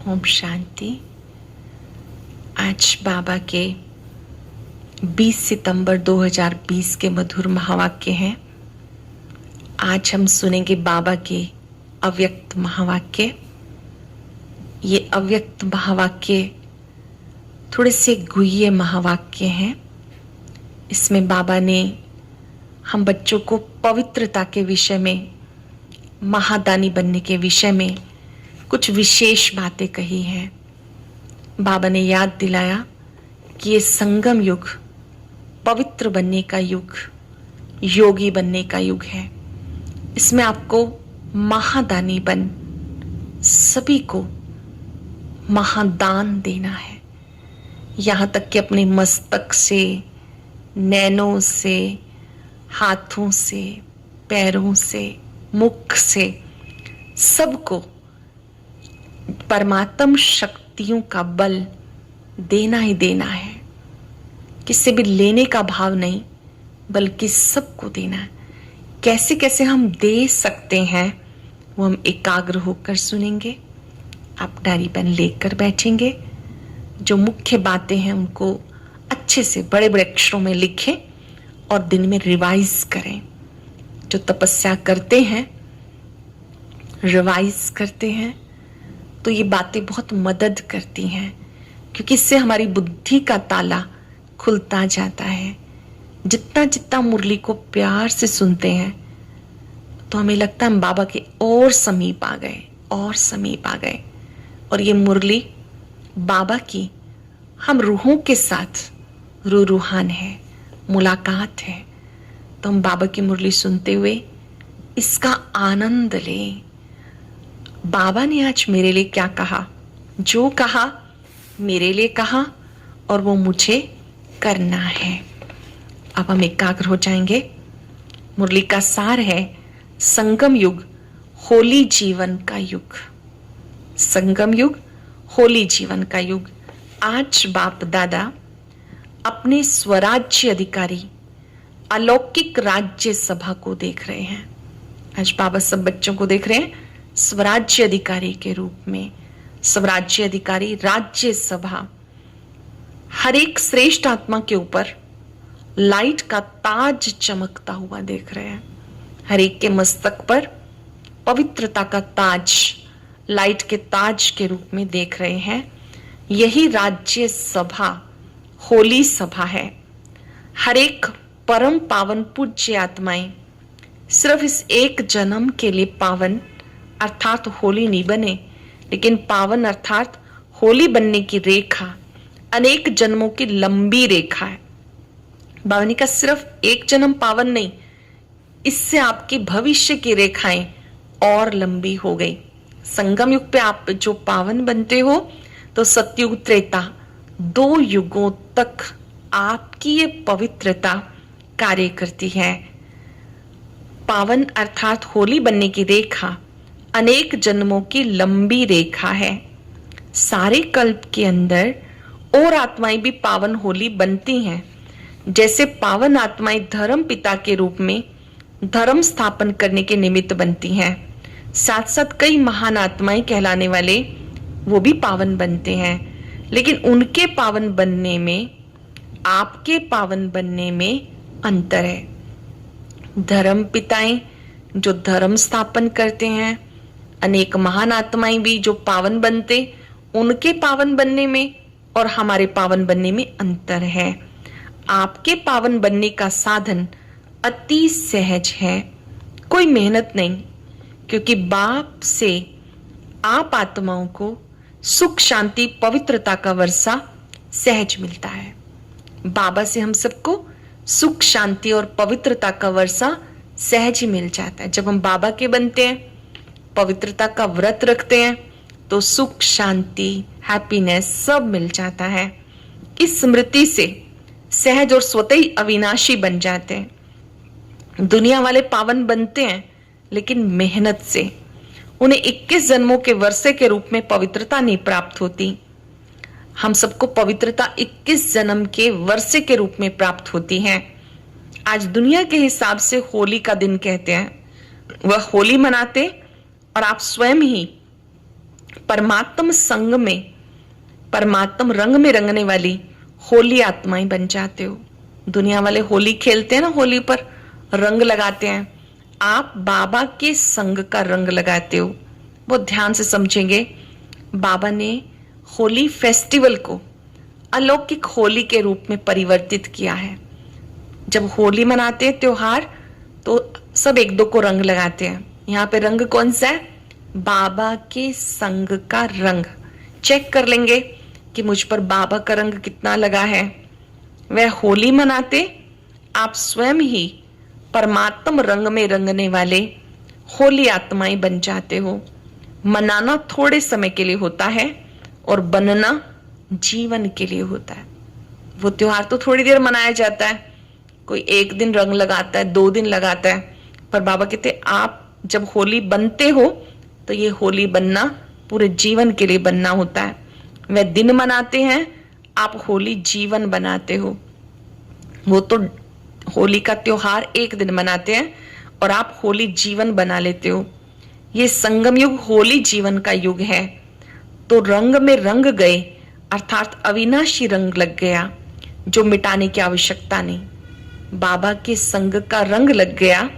ओम शांति। आज बाबा के 20 सितंबर 2020 के मधुर महावाक्य हैं। आज हम सुनेंगे बाबा के अव्यक्त महावाक्य। ये अव्यक्त महावाक्य थोड़े से गुह्य महावाक्य हैं। इसमें बाबा ने हम बच्चों को पवित्रता के विषय में, महादानी बनने के विषय में कुछ विशेष बातें कही हैं। बाबा ने याद दिलाया कि ये संगम युग पवित्र बनने का युग, योगी बनने का युग है। इसमें आपको महादानी बन सभी को महादान देना है। यहाँ तक कि अपने मस्तक से, नैनों से, हाथों से, पैरों से, मुख से सबको परमात्म शक्तियों का बल देना ही देना है। किसी भी लेने का भाव नहीं, बल्कि सबको देना है। कैसे कैसे हम दे सकते हैं वो हम एकाग्र होकर सुनेंगे। आप डायरी पेन लेकर बैठेंगे। जो मुख्य बातें हैं उनको अच्छे से बड़े बड़े अक्षरों में लिखें और दिन में रिवाइज करें। जो तपस्या करते हैं, रिवाइज करते हैं, तो ये बातें बहुत मदद करती हैं, क्योंकि इससे हमारी बुद्धि का ताला खुलता जाता है। जितना जितना मुरली को प्यार से सुनते हैं तो हमें लगता है हम बाबा के और समीप आ गए, और समीप आ गए। और ये मुरली बाबा की हम रूहों के साथ रूहान है, मुलाकात है। तो हम बाबा की मुरली सुनते हुए इसका आनंद लें। बाबा ने आज मेरे लिए क्या कहा? जो कहा मेरे लिए कहा और वो मुझे करना है। अब हम एकाग्र हो जाएंगे। मुरली का सार है संगम युग, होली जीवन का युग। संगम युग, होली जीवन का युग। आज बाप दादा अपने स्वराज्य अधिकारी अलौकिक राज्य सभा को देख रहे हैं। आज बाबा सब बच्चों को देख रहे हैं स्वराज्य अधिकारी के रूप में। स्वराज्य अधिकारी राज्य सभा, हर एक श्रेष्ठ आत्मा के ऊपर लाइट का ताज चमकता हुआ देख रहे हैं। हर एक के मस्तक पर पवित्रता का ताज, लाइट के ताज के रूप में देख रहे हैं। यही राज्य सभा, होली सभा है। हर एक परम पावन पूज्य आत्माएं सिर्फ इस एक जन्म के लिए पावन अर्थात होली नहीं बने, लेकिन पावन अर्थात होली बनने की रेखा अनेक जन्मों की लंबी रेखा है। बाबा ने कहा सिर्फ एक जन्म पावन नहीं, इससे आपकी भविष्य की रेखाएं और लंबी हो गई। संगम युग पे आप जो पावन बनते हो, तो सतयुग त्रेता 2 युगों तक आपकी ये पवित्रता कार्य करती है। पावन अर्थात होली बनने की रेखा अनेक जन्मों की लंबी रेखा है। सारे कल्प के अंदर और आत्माएं भी पावन होली बनती हैं। जैसे पावन आत्माएं धर्म पिता के रूप में धर्म स्थापन करने के निमित्त बनती हैं, साथ साथ कई महान आत्माएं कहलाने वाले वो भी पावन बनते हैं। लेकिन उनके पावन बनने में, आपके पावन बनने में अंतर है। धर्म पिताएं जो धर्म स्थापन करते हैं, अनेक महान आत्माएं भी जो पावन बनते, उनके पावन बनने में और हमारे पावन बनने में अंतर है। आपके पावन बनने का साधन अति सहज है, कोई मेहनत नहीं, क्योंकि बाप से आप आत्माओं को सुख, शांति, पवित्रता का वर्षा सहज मिलता है। बाबा से हम सबको सुख, शांति और पवित्रता का वर्षा सहज ही मिल जाता है। जब हम बाबा के बनते हैं, पवित्रता का व्रत रखते हैं, तो सुख, शांति, हैप्पीनेस सब मिल जाता है। इस स्मृति से सहज और स्वतः ही अविनाशी बन जाते हैं। दुनिया वाले पावन बनते हैं, लेकिन मेहनत से। उन्हें 21 जन्मों के वर्षे के रूप में पवित्रता नहीं प्राप्त होती। हम सबको पवित्रता 21 जन्म के वर्षे के रूप में प्राप्त होती है। आज दुनिया के हिसाब से होली का दिन कहते हैं, वह होली मनाते और आप स्वयं ही परमात्म संग में, परमात्म रंग में रंगने वाली होली आत्माएं बन जाते हो। दुनिया वाले होली खेलते हैं ना, होली पर रंग लगाते हैं, आप बाबा के संग का रंग लगाते हो। बहुत ध्यान से समझेंगे, बाबा ने होली फेस्टिवल को अलौकिक होली के रूप में परिवर्तित किया है। जब होली मनाते हैं त्योहार, तो सब एक दो को रंग लगाते हैं। यहाँ पे रंग कौन सा है? बाबा के संग का रंग। चेक कर लेंगे कि मुझ पर बाबा का रंग कितना लगा है। वह होली मनाते आप स्वयं ही परमात्म रंग में रंगने वाले होली आत्माएं बन जाते हो। मनाना थोड़े समय के लिए होता है और बनना जीवन के लिए होता है। वो त्योहार तो थोड़ी देर मनाया जाता है, कोई एक दिन रंग लगाता है, 2 दिन लगाता है, पर बाबा कहते आप जब होली बनते हो तो ये होली बनना पूरे जीवन के लिए बनना होता है। वह दिन मनाते हैं, आप होली जीवन बनाते हो। वो तो होली का त्योहार एक दिन मनाते हैं और आप होली जीवन बना लेते हो। ये संगम युग होली जीवन का युग है। तो रंग में रंग गए, अर्थात अविनाशी रंग लग गया, जो मिटाने की आवश्यकता नहीं। बाबा के संग का रंग लग गया,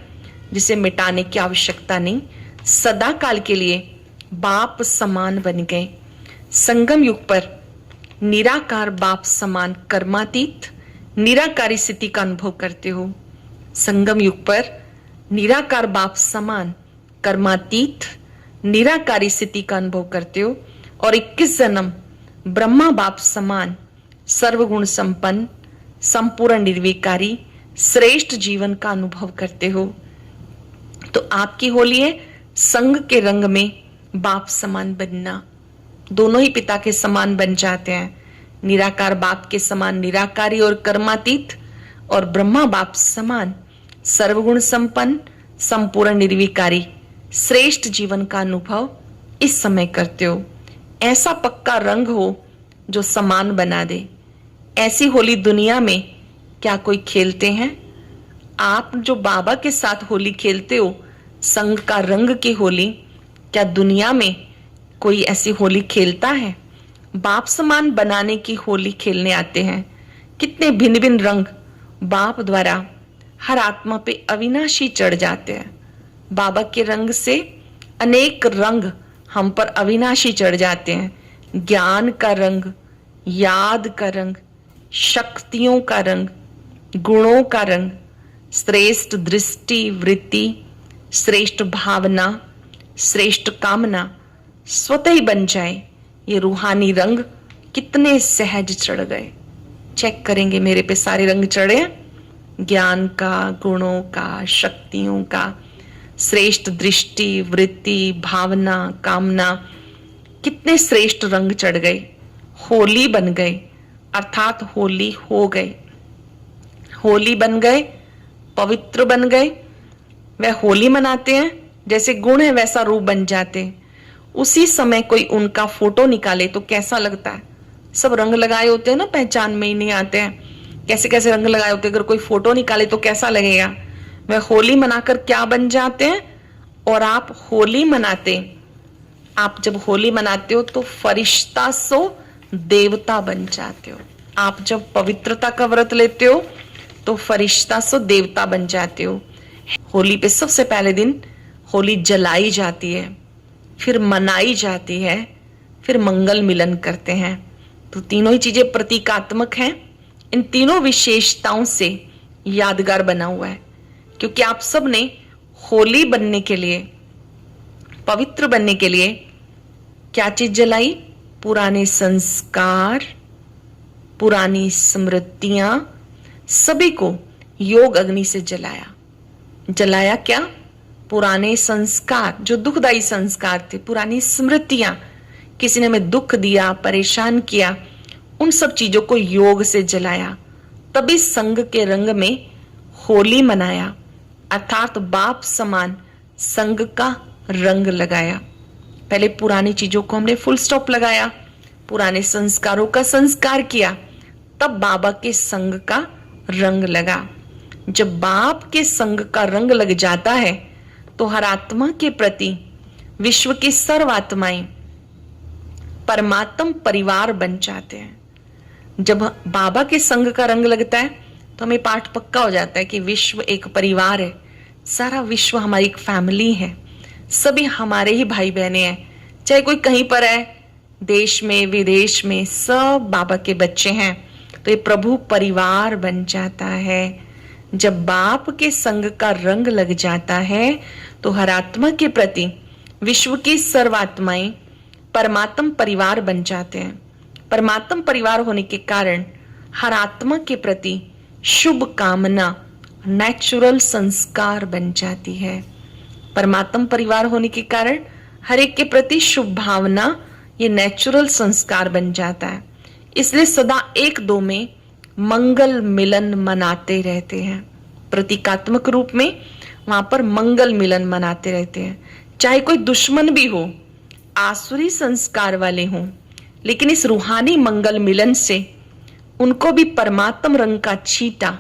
जिसे मिटाने की आवश्यकता नहीं। सदा काल के लिए बाप समान बन गए। संगम युग पर निराकार बाप समान कर्मातीत निराकारी स्थिति का अनुभव करते हो। संगम युग पर निराकार बाप समान कर्मातीत निराकारी स्थिति का अनुभव करते हो और 21 जन्म ब्रह्मा बाप समान सर्वगुण संपन्न संपूर्ण निर्विकारी श्रेष्ठ जीवन का अनुभव करते हो। तो आपकी होली है संग के रंग में बाप समान बनना। दोनों ही पिता के समान बन जाते हैं। निराकार बाप के समान निराकारी और कर्मातीत, और ब्रह्मा बाप समान सर्वगुण संपन्न संपूर्ण निर्विकारी श्रेष्ठ जीवन का अनुभव इस समय करते हो। ऐसा पक्का रंग हो जो समान बना दे। ऐसी होली दुनिया में क्या कोई खेलते हैं? आप जो बाबा के साथ होली खेलते हो, संग का रंग की होली, क्या दुनिया में कोई ऐसी होली खेलता है? बाप समान बनाने की होली खेलने आते हैं। कितने भिन्न भिन्न रंग बाप द्वारा हर आत्मा पे अविनाशी चढ़ जाते हैं। बाबा के रंग से अनेक रंग हम पर अविनाशी चढ़ जाते हैं। ज्ञान का रंग, याद का रंग, शक्तियों का रंग, गुणों का रंग, श्रेष्ठ दृष्टि वृत्ति, श्रेष्ठ भावना, श्रेष्ठ कामना स्वतः ही बन जाए। ये रूहानी रंग कितने सहज चढ़ गए। चेक करेंगे मेरे पे सारे रंग चढ़े हैं। ज्ञान का, गुणों का, शक्तियों का, श्रेष्ठ दृष्टि वृत्ति भावना कामना, कितने श्रेष्ठ रंग चढ़ गए। होली बन गए, अर्थात होली हो गए। होली बन गए, पवित्र बन गए। वह होली मनाते हैं, जैसे गुण है वैसा रूप बन जाते हैं। उसी समय कोई उनका फोटो निकाले तो कैसा लगता है? सब रंग लगाए होते हैं ना, पहचान में ही नहीं आते हैं कैसे कैसे रंग लगाए होते हैं। अगर कोई फोटो निकाले तो कैसा लगेगा? वह होली मनाकर क्या बन जाते हैं? और आप होली मनाते, आप जब होली मनाते हो तो फरिश्ता सो देवता बन जाते हो। आप जब पवित्रता का व्रत लेते हो तो फरिश्ता सो देवता बन जाते हो। होली पे सबसे पहले दिन होली जलाई जाती है, फिर मनाई जाती है, फिर मंगल मिलन करते हैं। तो तीनों ही चीजें प्रतीकात्मक हैं। इन तीनों विशेषताओं से यादगार बना हुआ है, क्योंकि आप सब ने होली बनने के लिए, पवित्र बनने के लिए क्या चीज जलाई? पुराने संस्कार, पुरानी स्मृतियां, सभी को योग अग्नि से जलाया। जलाया क्या? पुराने संस्कार, जो दुखदायी संस्कार थे, पुरानी स्मृतियां, किसी ने हमें दुख दिया, परेशान किया, उन सब चीजों को योग से जलाया। तभी संग के रंग में होली मनाया, अर्थात बाप समान संग का रंग लगाया। पहले पुरानी चीजों को हमने फुल स्टॉप लगाया, पुराने संस्कारों का संस्कार किया, तब बाबा के संग का रंग लगा। जब बाप के संग का रंग लग जाता है तो हर आत्मा के प्रति विश्व की सर्व आत्माएं परमात्म परिवार बन जाते हैं। जब बाबा के संग का रंग लगता है तो हमें पाठ पक्का हो जाता है कि विश्व एक परिवार है, सारा विश्व हमारी एक फैमिली है, सभी हमारे ही भाई बहने हैं, चाहे कोई कहीं पर है, देश में विदेश में, सब बाबा के बच्चे हैं। तो ये प्रभु परिवार बन जाता है। जब बाप के संग का रंग लग जाता है तो हर आत्मा के प्रति विश्व की सर्वात्माएं परमात्म परिवार बन जाते हैं। परमात्म परिवार होने के कारण हर आत्मा के प्रति शुभ कामना नेचुरल संस्कार बन जाती है। परमात्म परिवार होने के कारण हर एक के प्रति शुभ भावना ये नेचुरल संस्कार बन जाता है। इसलिए सदा एक दो में मंगल मिलन मनाते रहते हैं। प्रतीकात्मक रूप में वहां पर मंगल मिलन मनाते रहते हैं। चाहे कोई दुश्मन भी हो, आसुरी संस्कार वाले हों, लेकिन इस रूहानी मंगल मिलन से उनको भी परमात्म रंग का छींटा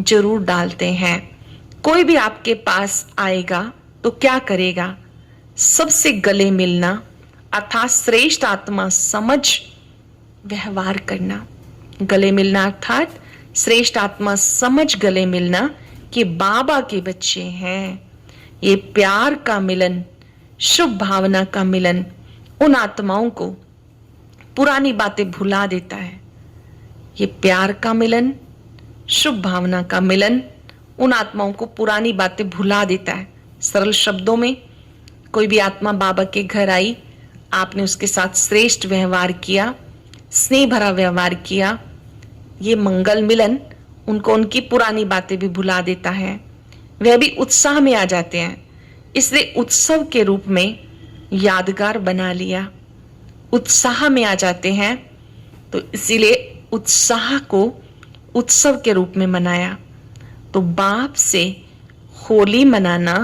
जरूर डालते हैं। कोई भी आपके पास आएगा तो क्या करेगा? सबसे गले मिलना अर्थात श्रेष्ठ आत्मा समझ व्यवहार करना। गले मिलना अर्थात श्रेष्ठ आत्मा समझ गले मिलना कि बाबा के बच्चे हैं। ये प्यार का मिलन, शुभ भावना का मिलन उन आत्माओं को पुरानी बातें भुला देता है। ये प्यार का मिलन, शुभ भावना का मिलन उन आत्माओं को पुरानी बातें भुला देता है। सरल शब्दों में, कोई भी आत्मा बाबा के घर आई, आपने उसके साथ श्रेष्ठ व्यवहार किया, स्नेह भरा व्यवहार किया, ये मंगल मिलन उनको उनकी पुरानी बातें भी भुला देता है। वह भी उत्साह में आ जाते हैं। इसलिए उत्सव के रूप में यादगार बना लिया, उत्साह में आ जाते हैं, तो इसीलिए उत्साह को उत्सव के रूप में मनाया। तो बाप से होली मनाना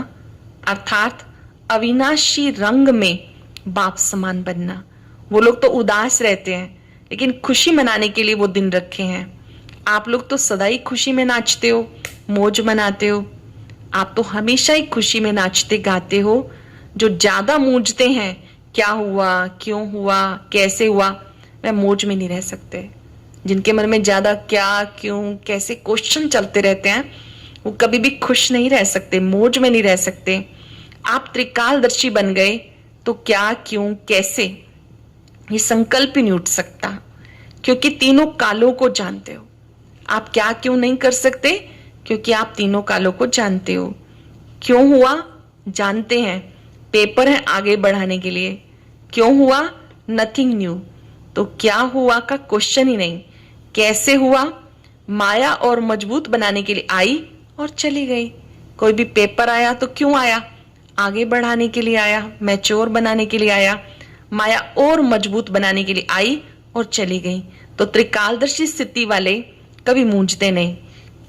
अर्थात अविनाशी रंग में बाप समान बनना। वो लोग तो उदास रहते हैं लेकिन खुशी मनाने के लिए वो दिन रखे हैं। आप लोग तो सदा ही खुशी में नाचते हो, मौज मनाते हो। आप तो हमेशा ही खुशी में नाचते गाते हो। जो ज्यादा मूंझते हैं, क्या हुआ, क्यों हुआ, कैसे हुआ, वह मौज में नहीं रह सकते। जिनके मन में ज्यादा क्या, क्यों, कैसे क्वेश्चन चलते रहते हैं, वो कभी भी खुश नहीं रह सकते, मौज में नहीं रह सकते। आप त्रिकालदर्शी बन गए तो क्या, क्यों, कैसे, ये संकल्प ही नहीं उठ सकता, क्योंकि तीनों कालों को जानते हो। आप क्या क्यों नहीं कर सकते? क्योंकि आप तीनों कालों को जानते हो। क्यों हुआ जानते हैं, पेपर है आगे बढ़ाने के लिए। क्यों हुआ? Nothing new. तो क्या हुआ का क्वेश्चन ही नहीं। कैसे हुआ? माया और मजबूत बनाने के लिए आई और चली गई। कोई भी पेपर आया तो क्यों आया? आगे बढ़ाने के लिए आया, मैच्योर बनाने के लिए आया। माया और मजबूत बनाने के लिए आई और चली गई। तो त्रिकालदर्शी स्थिति वाले कभी मूंझते नहीं।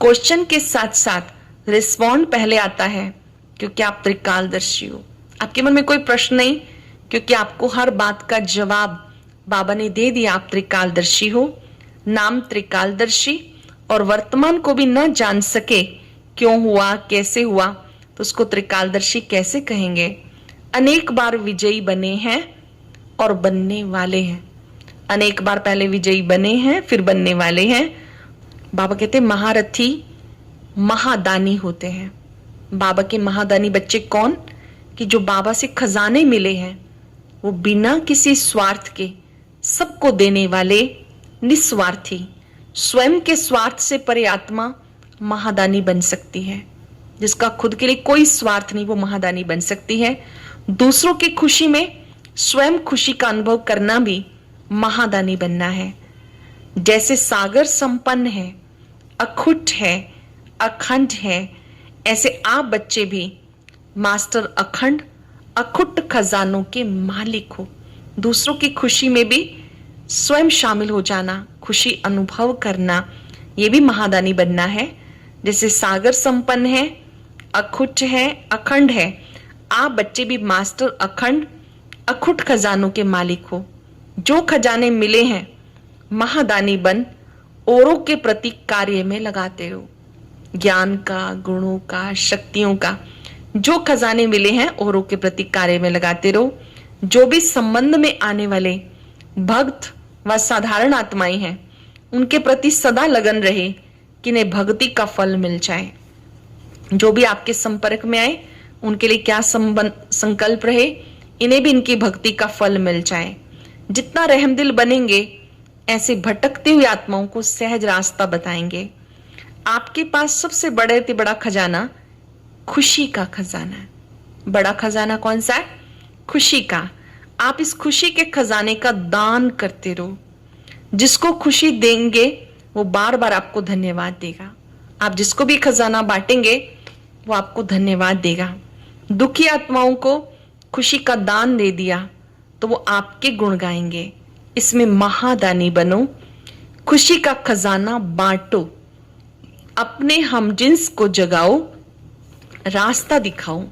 क्वेश्चन के साथ साथ रिस्पॉन्ड पहले आता है, क्योंकि आप त्रिकालदर्शी हो। आपके मन में कोई प्रश्न नहीं, क्योंकि आपको हर बात का जवाब बाबा ने दे दिया। आप त्रिकालदर्शी हो। नाम त्रिकालदर्शी, और वर्तमान को भी न जान सके क्यों हुआ, कैसे हुआ, तो उसको त्रिकालदर्शी कैसे कहेंगे? अनेक बार विजयी बने हैं और बनने वाले हैं। अनेक बार पहले विजयी बने हैं, फिर बनने वाले हैं। बाबा कहते महारथी महादानी होते हैं। बाबा के महादानी बच्चे कौन? कि जो बाबा से खजाने मिले हैं, वो बिना किसी स्वार्थ के सबको देने वाले निस्वार्थी, स्वयं के स्वार्थ से परे आत्मा महादानी बन सकती है। जिसका खुद के लिए कोई स्वार्थ नहीं, वो महादानी बन सकती है। दूसरों की खुशी में स्वयं खुशी का अनुभव करना भी महादानी बनना है। जैसे सागर संपन्न है, अखुट है, अखंड है, ऐसे आप बच्चे भी मास्टर अखंड अखुट खजानों के मालिक हो। दूसरों की खुशी में भी स्वयं शामिल हो जाना, खुशी अनुभव करना, ये भी महादानी बनना है। जैसे सागर संपन्न है, अखुट है, अखंड है, आप बच्चे भी मास्टर अखंड अखुट खजानों के मालिक हो। जो खजाने मिले हैं, महादानी बन औरों के प्रति कार्य में लगाते रहो। ज्ञान का, गुणों का, शक्तियों का जो खजाने मिले हैं, औरों के प्रति कार्य में लगाते रहो। जो भी संबंध में आने वाले भक्त व साधारण आत्माएं हैं, उनके प्रति सदा लगन रहे कि इन्हें भक्ति का फल मिल जाए। जो भी आपके संपर्क में आए उनके लिए क्या संकल्प रहे, इन्हें भी इनकी भक्ति का फल मिल जाए। जितना रहमदिल बनेंगे, ऐसे भटकती हुई आत्माओं को सहज रास्ता बताएंगे। आपके पास सबसे बड़े से बड़ा खजाना खुशी का खजाना है। बड़ा खजाना कौन सा है? खुशी का। आप इस खुशी के खजाने का दान करते रहो। जिसको खुशी देंगे वो बार बार आपको धन्यवाद देगा। आप जिसको भी खजाना बांटेंगे वो आपको धन्यवाद देगा। दुखी आत्माओं को खुशी का दान दे दिया तो वो आपके गुण गाएंगे। इसमें महादानी बनो, खुशी का खजाना बांटो, अपने हमजिन्स को जगाओ, रास्ता दिखाओ।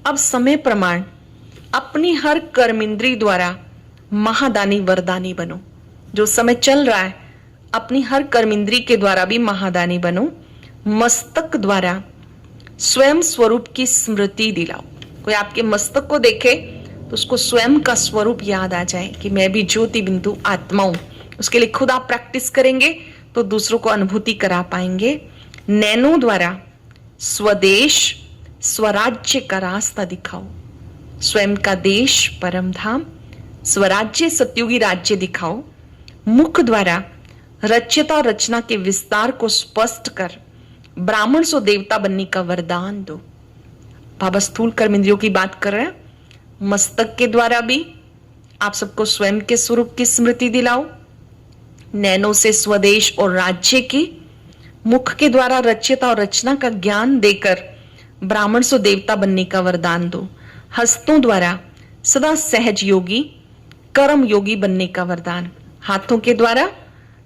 अब समय प्रमाण अपनी हर कर्मेंद्री द्वारा महादानी वरदानी बनो। जो समय चल रहा है अपनी हर कर्मेंद्री के द्वारा भी महादानी बनो। मस्तक द्वारा स्वयं स्वरूप की स्मृति दिलाओ। कोई आपके मस्तक को देखे तो उसको स्वयं का स्वरूप याद आ जाए कि मैं भी ज्योति बिंदु आत्मा हूं। उसके लिए खुद आप प्रैक्टिस करेंगे तो दूसरों को अनुभूति करा पाएंगे। नैनो द्वारा स्वदेश स्वराज्य का रास्ता दिखाओ। स्वयं का देश परम धाम, स्वराज्य सत्युगी राज्य दिखाओ। मुख द्वारा रच्यता और रचना के विस्तार को स्पष्ट कर ब्राह्मण सो देवता बनने का वरदान दो। बाबा स्थूल कर्मेंद्रियों की बात कर रहे हैं। मस्तक के द्वारा भी आप सबको स्वयं के स्वरूप की स्मृति दिलाओ। नैनो से स्वदेश और राज्य की, मुख के द्वारा रच्यता और रचना का ज्ञान देकर ब्राह्मण सो देवता बनने का वरदान दो। हस्तों द्वारा सदा सहज योगी कर्म योगी बनने का वरदान। हाथों के द्वारा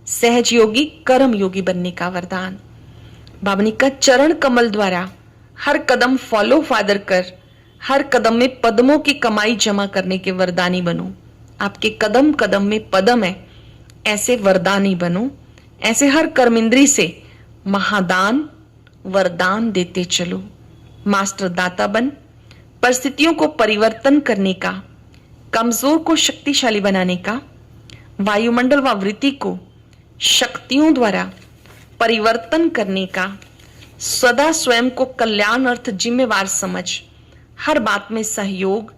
सहज योगी कर्म योगी बनने का वरदान। बाबनी का चरण कमल द्वारा हर कदम फॉलो फादर कर हर कदम में पद्मों की कमाई जमा करने के वरदानी बनो। आपके कदम कदम में पदम है, ऐसे वरदानी बनो। ऐसे हर कर्मेंद्री से महादान वरदान देते चलो। मास्टर दाता बन परिस्थितियों को परिवर्तन करने का, कमजोर को शक्तिशाली बनाने का, वायुमंडल व वृत्ति को शक्तियों द्वारा परिवर्तन करने का, सदा स्वयं को कल्याण अर्थ जिम्मेवार समझ हर बात में सहयोग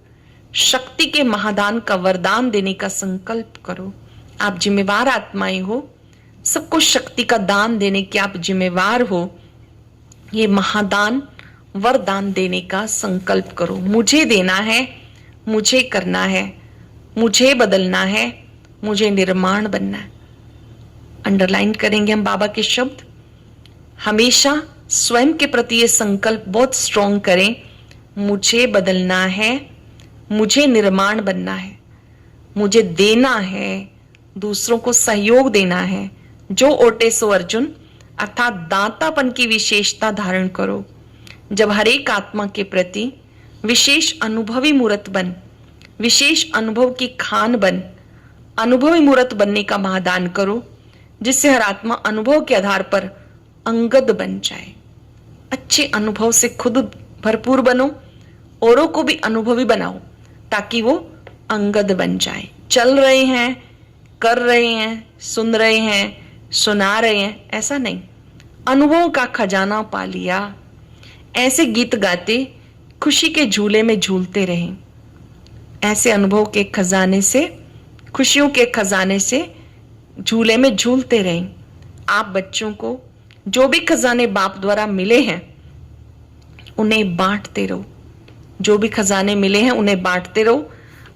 शक्ति के महादान का वरदान देने का संकल्प करो। आप जिम्मेवार आत्माएं हो, सबको शक्ति का दान देने के आप जिम्मेवार हो। ये महादान वरदान देने का संकल्प करो। मुझे देना है, मुझे करना है, मुझे बदलना है, मुझे निर्माण बनना है। अंडरलाइन करेंगे हम बाबा के शब्द। हमेशा स्वयं के प्रति ये संकल्प बहुत स्ट्रॉन्ग करें। मुझे बदलना है, मुझे निर्माण बनना है, मुझे देना है, दूसरों को सहयोग देना है। जो ओटे सो अर्जुन, अर्थात दातापन की विशेषता धारण करो। जब हर एक आत्मा के प्रति विशेष अनुभवी मूर्त बन, विशेष अनुभव की खान बन, अनुभवी मूर्त बनने का महादान करो, जिससे हर आत्मा अनुभव के आधार पर अंगद बन जाए। अच्छे अनुभव से खुद भरपूर बनो, औरों को भी अनुभवी बनाओ ताकि वो अंगद बन जाए। चल रहे हैं, कर रहे हैं, सुन रहे हैं, सुना रहे हैं, ऐसा नहीं। अनुभवों का खजाना पा लिया, ऐसे गीत गाते खुशी के झूले में झूलते रहें। ऐसे अनुभव के खजाने से, खुशियों के खजाने से झूले में झूलते रहें। आप बच्चों को जो भी खजाने बाप द्वारा मिले हैं उन्हें बांटते रहो। जो भी खजाने मिले हैं उन्हें बांटते रहो,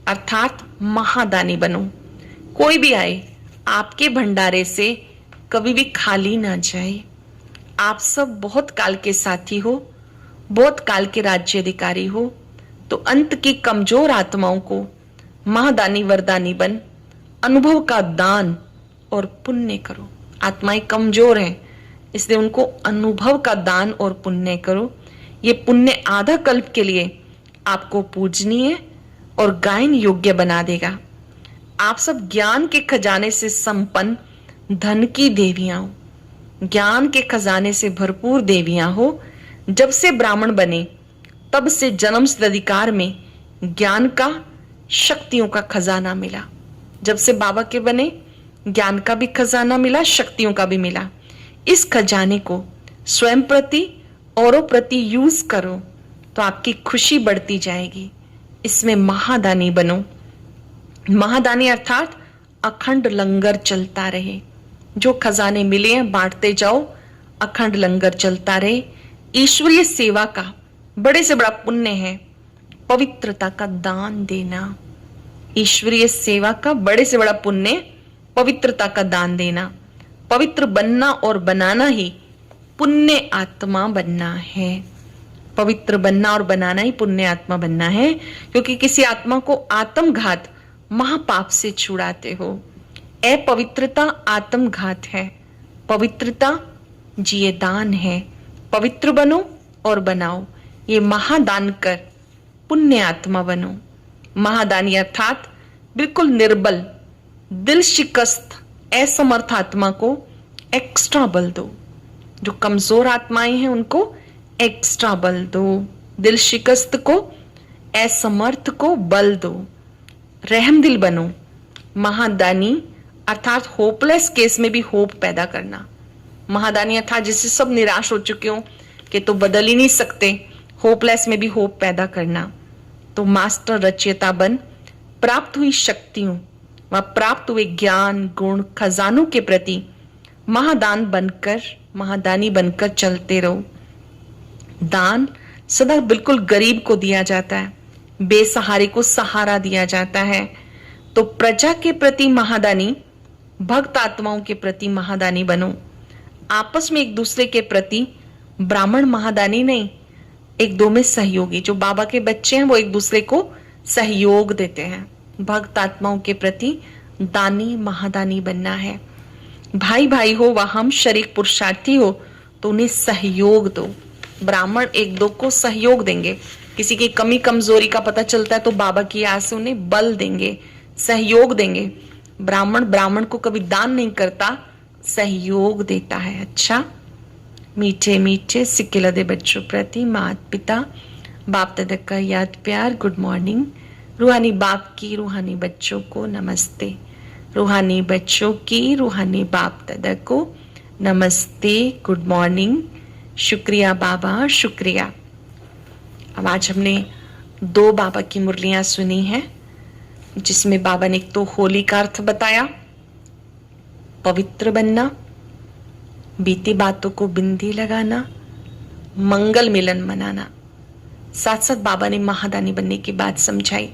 अर्थात महादानी बनो। कोई भी आए आपके भंडारे से कभी भी खाली ना जाए। आप सब बहुत काल के साथी हो, बहुत काल के राज्य अधिकारी हो, तो अंत की कमजोर आत्माओं को महादानी वरदानी बन अनुभव का दान और पुण्य करो। आत्माएं कमजोर हैं, इसलिए उनको अनुभव का दान और पुण्य करो। ये पुण्य आधा कल्प के लिए आपको पूजनीय और गायन योग्य बना देगा। आप सब ज्ञान के खजाने से संपन्न धन की देवियां हो, ज्ञान के खजाने से भरपूर देवियां हो। जब से ब्राह्मण बने तब से जन्म सिद्ध अधिकार में ज्ञान का, शक्तियों का खजाना मिला। जब से बाबा के बने, ज्ञान का भी खजाना मिला, शक्तियों का भी मिला। इस खजाने को स्वयं प्रति, औरों प्रति यूज करो तो आपकी खुशी बढ़ती जाएगी। इसमें महादानी बनो। महादानी अर्थात अखंड लंगर चलता रहे। जो खजाने मिले हैं बांटते जाओ, अखंड लंगर चलता रहे। ईश्वरीय सेवा का बड़े से बड़ा पुण्य है पवित्रता का दान देना। ईश्वरीय सेवा का बड़े से बड़ा पुण्य पवित्रता का दान देना। पवित्र बनना और बनाना ही पुण्य आत्मा बनना है। पवित्र बनना और बनाना ही पुण्य आत्मा बनना है, क्योंकि किसी आत्मा को आत्मघात महापाप से छुड़ाते हो। अपवित्रता आत्मघात है, पवित्रता जिये दान है। पवित्र बनो और बनाओ, ये महादान कर पुण्य आत्मा बनो। महादानी अर्थात बिल्कुल निर्बल, दिल शिकस्त, असमर्थ आत्मा को एक्स्ट्रा बल दो। जो कमजोर आत्माएं हैं उनको एक्स्ट्रा बल दो। दिल शिकस्त को, असमर्थ को बल दो। रहमदिल बनो। महादानी अर्थात होपलेस केस में भी होप पैदा करना। महादानी अर्थात जिससे सब निराश हो चुके हो कि तो बदल ही नहीं सकते, होपलेस में भी होप पैदा करना। तो मास्टर रचयिता बन प्राप्त हुई शक्तियों व प्राप्त हुए ज्ञान, गुण, खजानों के प्रति महादान बनकर, महादानी बनकर चलते रहो। दान सदा बिल्कुल गरीब को दिया जाता है, बेसहारे को सहारा दिया जाता है। तो प्रजा के प्रति महादानी, भक्त आत्माओं के प्रति महादानी बनो। आपस में एक दूसरे के प्रति ब्राह्मण महादानी नहीं, एक दो में सहयोगी। जो बाबा के बच्चे हैं वो एक दूसरे को सहयोग देते हैं। भक्त आत्माओं के प्रति दानी महादानी बनना है। भाई भाई हो व हम शरीक पुरुषार्थी हो तो उन्हें सहयोग दो। ब्राह्मण एक दो को सहयोग देंगे। किसी की कमी कमजोरी का पता चलता है तो बाबा की याद से उन्हें बल देंगे, सहयोग देंगे। ब्राह्मण ब्राह्मण को कभी दान नहीं करता, सहयोग देता है। अच्छा, मीठे मीठे सिक्किलदे बच्चों प्रति माता पिता बाप दादा का याद प्यार, गुड मॉर्निंग। रूहानी बाप की रूहानी बच्चों को नमस्ते। रूहानी बच्चों की रूहानी बाप दादा को नमस्ते, गुड मॉर्निंग। शुक्रिया बाबा, शुक्रिया। अब आज हमने 2 बाबा की मुरलियां सुनी हैं, जिसमें बाबा ने एक तो होली का अर्थ बताया, पवित्र बनना, बीती बातों को बिंदी लगाना, मंगल मिलन मनाना। साथ साथ बाबा ने महादानी बनने की बात समझाई।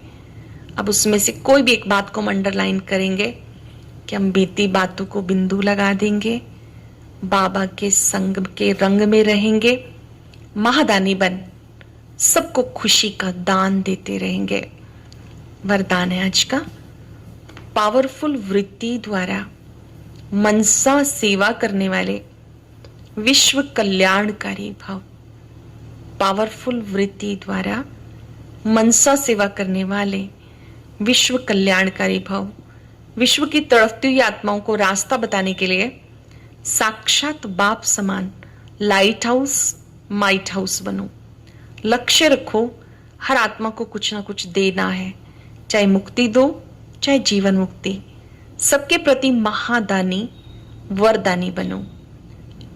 अब उसमें से कोई भी एक बात को हम अंडरलाइन करेंगे कि हम बीती बातों को बिंदु लगा देंगे, बाबा के संग के रंग में रहेंगे, महादानी बन सबको खुशी का दान देते रहेंगे। वरदान है आज का, पावरफुल वृत्ति द्वारा मनसा सेवा करने वाले विश्व कल्याणकारी भव। पावरफुल वृत्ति द्वारा मनसा सेवा करने वाले विश्व कल्याणकारी भव। विश्व की तड़पती हुई आत्माओं को रास्ता बताने के लिए साक्षात बाप समान लाइट हाउस, माइट हाउस बनो। लक्ष्य रखो, हर आत्मा को कुछ ना कुछ देना है, चाहे मुक्ति दो, चाहे जीवन मुक्ति। सबके प्रति महादानी, वरदानी बनो।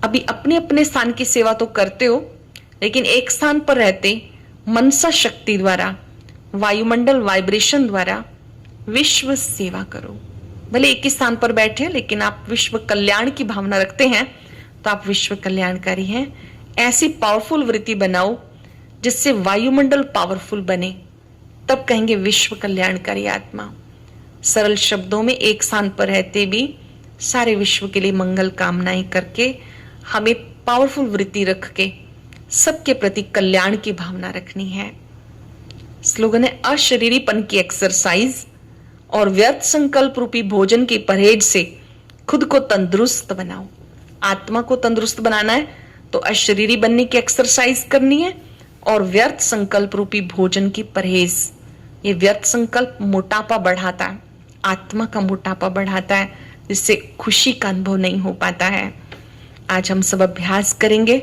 अभी अपने अपने स्थान की सेवा तो करते हो, लेकिन एक स्थान पर रहते मनसा शक्ति द्वारा, वायुमंडल वाइब्रेशन द्वारा विश्व सेवा करो। भले एक ही स्थान पर बैठे, लेकिन आप विश्व कल्याण की भावना रखते हैं तो आप विश्व कल्याणकारी हैं। ऐसी पावरफुल वृत्ति बनाओ जिससे वायुमंडल पावरफुल बने, तब कहेंगे विश्व कल्याणकारी आत्मा। सरल शब्दों में एक स्थान पर रहते भी सारे विश्व के लिए मंगल कामनाएं करके, हमें पावरफुल वृत्ति रख के सबके प्रति कल्याण की भावना रखनी है। स्लोगन है, अशरीरीपन की एक्सरसाइज और व्यर्थ संकल्प रूपी भोजन की परहेज से खुद को तंदुरुस्त बनाओ। आत्मा को तंदुरुस्त बनाना है तो अशरीरी बनने की एक्सरसाइज करनी है और व्यर्थ संकल्प रूपी भोजन की परहेज। ये व्यर्थ संकल्प मोटापा बढ़ाता है, आत्मा का मोटापा बढ़ाता है, जिससे खुशी का अनुभव नहीं हो पाता है। आज हम सब अभ्यास करेंगे,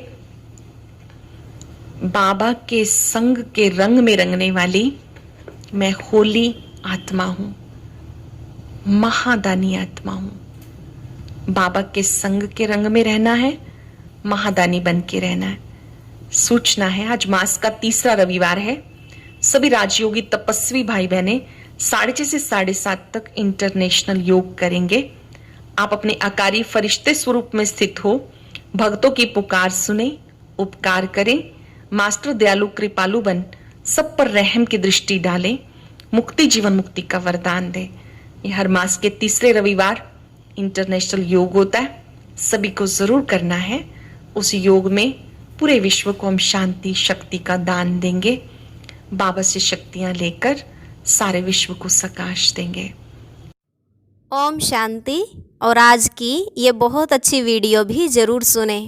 बाबा के संग के रंग में रंगने वाली मैं होली आत्मा हूं। महादानी आत्मा हूं। बाबा के संग के रंग में रहना है, महादानी बन के रहना है। सूचना है, आज मास का तीसरा रविवार है। सभी राजयोगी तपस्वी भाई बहने 6:30 से 7:30 तक इंटरनेशनल योग करेंगे। आप अपने आकारी फरिश्ते स्वरूप में स्थित हो, भक्तों की पुकार सुने, उपकार करें, मास्टर दयालु कृपालु बन सब पर रहम की दृष्टि डालें, मुक्ति जीवन मुक्ति का वरदान दे। ये हर मास के तीसरे रविवार इंटरनेशनल योग होता है, सभी को जरूर करना है। उस योग में पूरे विश्व को हम शांति शक्ति का दान देंगे, बाबा से शक्तियां लेकर सारे विश्व को सकाश देंगे। ओम शांति। और आज की ये बहुत अच्छी वीडियो भी ज़रूर सुने।